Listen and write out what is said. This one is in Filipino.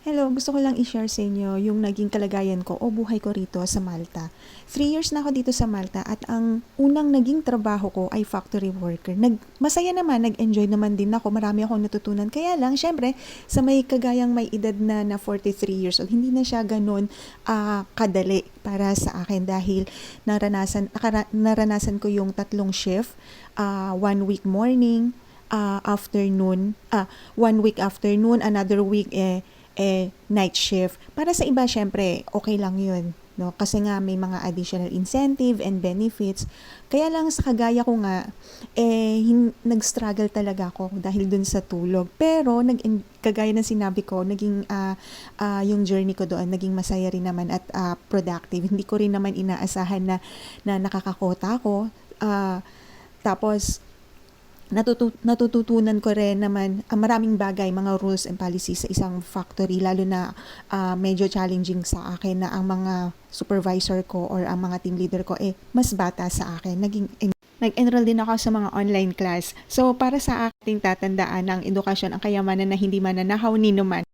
Hello, gusto ko lang i-share sa inyo yung naging kalagayan ko o buhay ko rito sa Malta. 3 years na ako dito sa Malta at ang unang naging trabaho ko ay factory worker. Masaya naman, nag-enjoy naman din ako, marami akong natutunan. Kaya lang, syempre, sa may kagayang may edad na 43 years old, hindi na siya ganun kadali para sa akin dahil naranasan ko yung 3 shift, 1 week morning, afternoon, 1 week afternoon, another week night shift. Para sa iba, syempre, okay lang yun. No? Kasi nga may mga additional incentive and benefits. Kaya lang sa kagaya ko nga, nag-struggle talaga ako dahil dun sa tulog. Pero, kagaya ng sinabi ko, naging yung journey ko doon, naging masaya rin naman at productive. Hindi ko rin naman inaasahan na nakakakota ako. Tapos, natututunan ko rin naman ang maraming bagay, mga rules and policies sa isang factory, lalo na medyo challenging sa akin na ang mga supervisor ko or ang mga team leader ko mas bata sa akin. Nag-enroll din ako sa mga online class. So para sa ating tatandaan ng edukasyon ang kayamanan na hindi mananahaw ni numan.